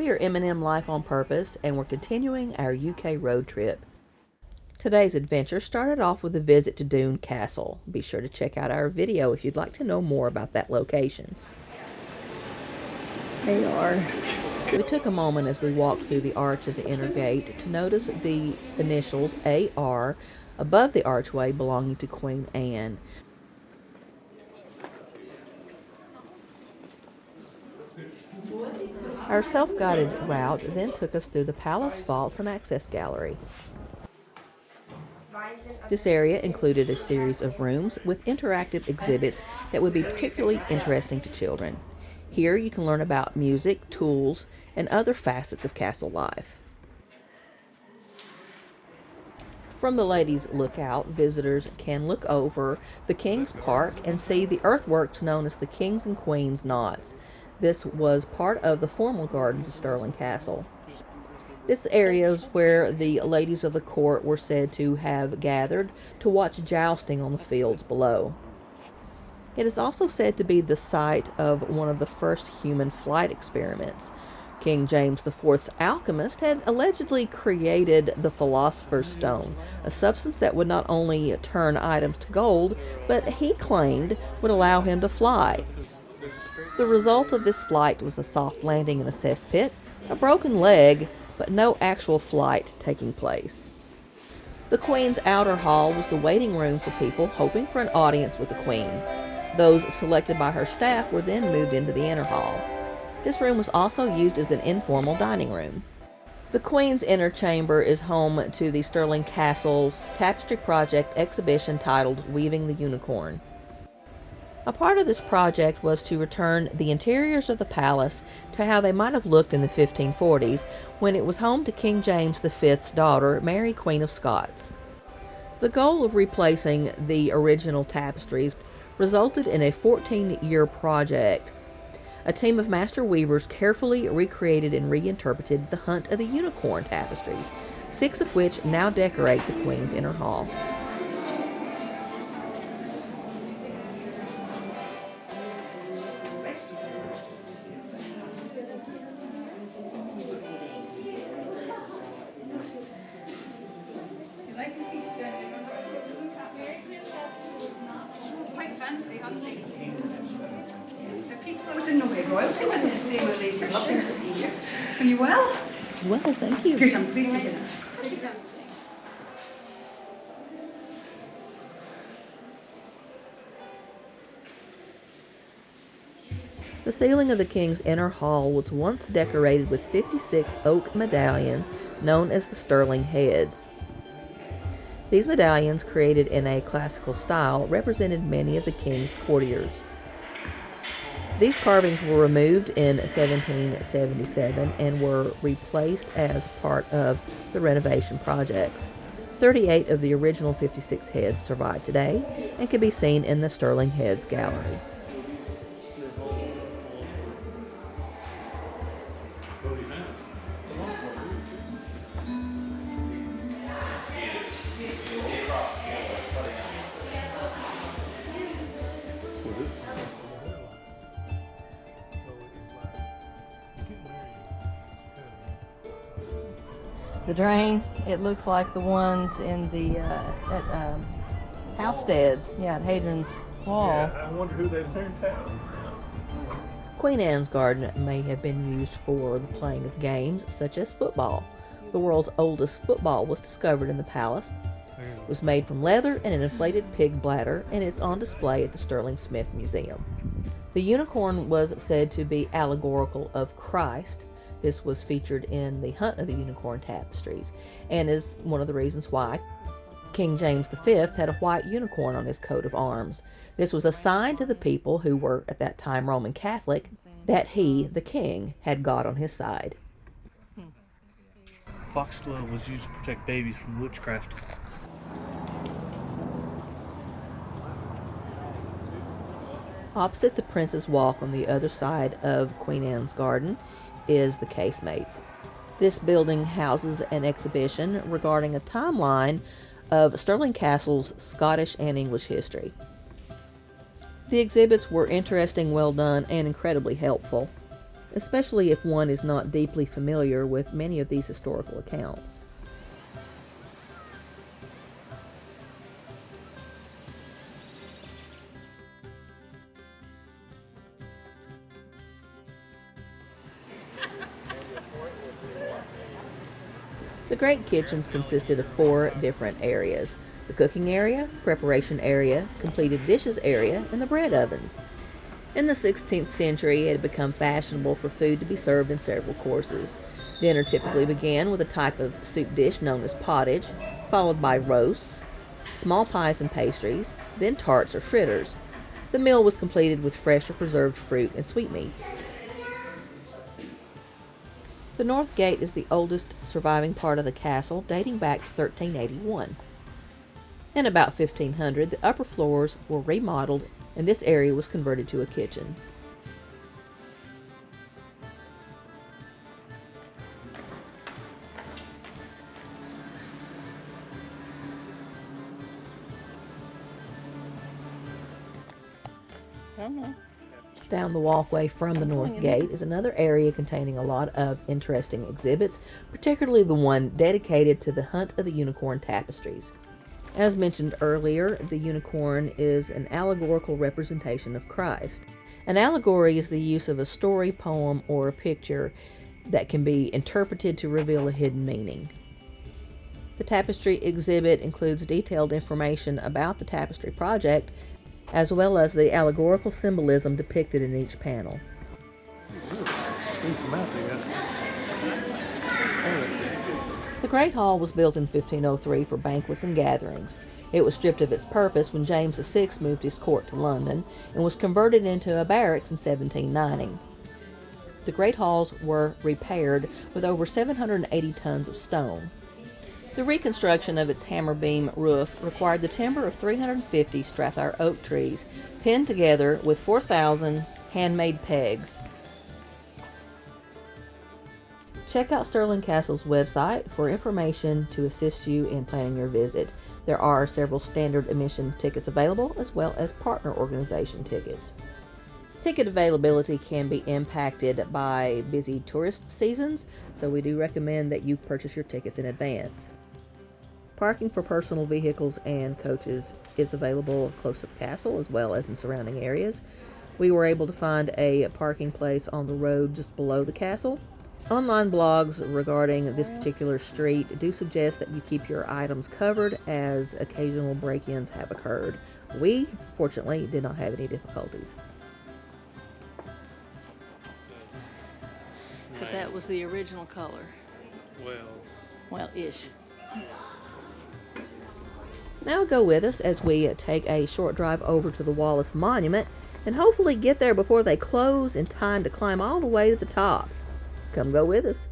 we are M&M Life on Purpose, and we're continuing our UK road trip. Today's adventure started off with a visit to Doune Castle. Be sure to check out our video if you'd like to know more about that location. They are. We took a moment as we walked through the arch of the inner gate to notice the initials AR above the archway belonging to Queen Anne. Our self-guided route then took us through the palace vaults and access gallery. This area included a series of rooms with interactive exhibits that would be particularly interesting to children. Here you can learn about music, tools, and other facets of castle life. From the ladies' lookout, visitors can look over the King's Park and see the earthworks known as the King's and Queen's Knots. This was part of the formal gardens of Stirling Castle. This area is where the ladies of the court were said to have gathered to watch jousting on the fields below. It is also said to be the site of one of the first human flight experiments. King James IV's alchemist had allegedly created the Philosopher's Stone, a substance that would not only turn items to gold, but he claimed would allow him to fly. The result of this flight was a soft landing in a cesspit, a broken leg, but no actual flight taking place. The Queen's outer hall was the waiting room for people hoping for an audience with the Queen. Those selected by her staff were then moved into the inner hall. This room was also used as an informal dining room. The Queen's inner chamber is home to the Stirling Castle's tapestry project exhibition titled Weaving the Unicorn. A part of this project was to return the interiors of the palace to how they might have looked in the 1540s, when it was home to King James V's daughter, Mary, Queen of Scots. The goal of replacing the original tapestries resulted in a 14-year project. A team of master weavers carefully recreated and reinterpreted the Hunt of the Unicorn tapestries, 6 of which now decorate the Queen's inner hall. I didn't know we had royalty with us today, my lady. Lovely to see you. Are you well? Well, thank you. Good, I'm pleased to hear that. The ceiling of the King's inner hall was once decorated with 56 oak medallions known as the Stirling Heads. These medallions, created in a classical style, represented many of the King's courtiers. These carvings were removed in 1777 and were replaced as part of the renovation projects. 38 of the original 56 heads survive today and can be seen in the Stirling Heads Gallery. The drain, it looks like the ones in the Housesteads, at Hadrian's Wall. Yeah, I wonder who they learned that. Queen Anne's garden may have been used for the playing of games such as football. The world's oldest football was discovered in the palace. It was made from leather and an inflated pig bladder, and it's on display at the Stirling Smith Museum. The unicorn was said to be allegorical of Christ. This was featured in the Hunt of the Unicorn tapestries, and is one of the reasons why King James V had a white unicorn on his coat of arms. This was a sign to the people, who were at that time Roman Catholic, that he, the king, had God on his side. Foxglove was used to protect babies from witchcraft. Opposite the Prince's Walk on the other side of Queen Anne's garden is the Casemates. This building houses an exhibition regarding a timeline of Stirling Castle's Scottish and English history. The exhibits were interesting, well done, and incredibly helpful. especially if one is not deeply familiar with many of these historical accounts. The great kitchens consisted of 4 different areas: the cooking area, preparation area, completed dishes area, and the bread ovens. In the 16th century, it had become fashionable for food to be served in several courses. Dinner typically began with a type of soup dish known as pottage, followed by roasts, small pies and pastries, then tarts or fritters. The meal was completed with fresh or preserved fruit and sweetmeats. The north gate is the oldest surviving part of the castle, dating back to 1381. In about 1500, the upper floors were remodeled and this area was converted to a kitchen. Down the walkway from the north gate is another area containing a lot of interesting exhibits, particularly the one dedicated to the Hunt of the Unicorn tapestries. As mentioned earlier, the unicorn is an allegorical representation of Christ. An allegory is the use of a story, poem, or a picture that can be interpreted to reveal a hidden meaning. The tapestry exhibit includes detailed information about the tapestry project, as well as the allegorical symbolism depicted in each panel. The Great Hall was built in 1503 for banquets and gatherings. It was stripped of its purpose when James VI moved his court to London and was converted into a barracks in 1790. The Great Halls were repaired with over 780 tons of stone. The reconstruction of its hammer beam roof required the timber of 350 Strathire oak trees pinned together with 4,000 handmade pegs. Check out Stirling Castle's website for information to assist you in planning your visit. There are several standard admission tickets available, as well as partner organization tickets. Ticket availability can be impacted by busy tourist seasons, so we do recommend that you purchase your tickets in advance. Parking for personal vehicles and coaches is available close to the castle as well as in surrounding areas. We were able to find a parking place on the road just below the castle. Online blogs regarding this particular street do suggest that you keep your items covered, as occasional break-ins have occurred. We, fortunately, did not have any difficulties. So that was the original color. Well, ish. Now go with us as we take a short drive over to the Wallace Monument and hopefully get there before they close in time to climb all the way to the top. Come go with us.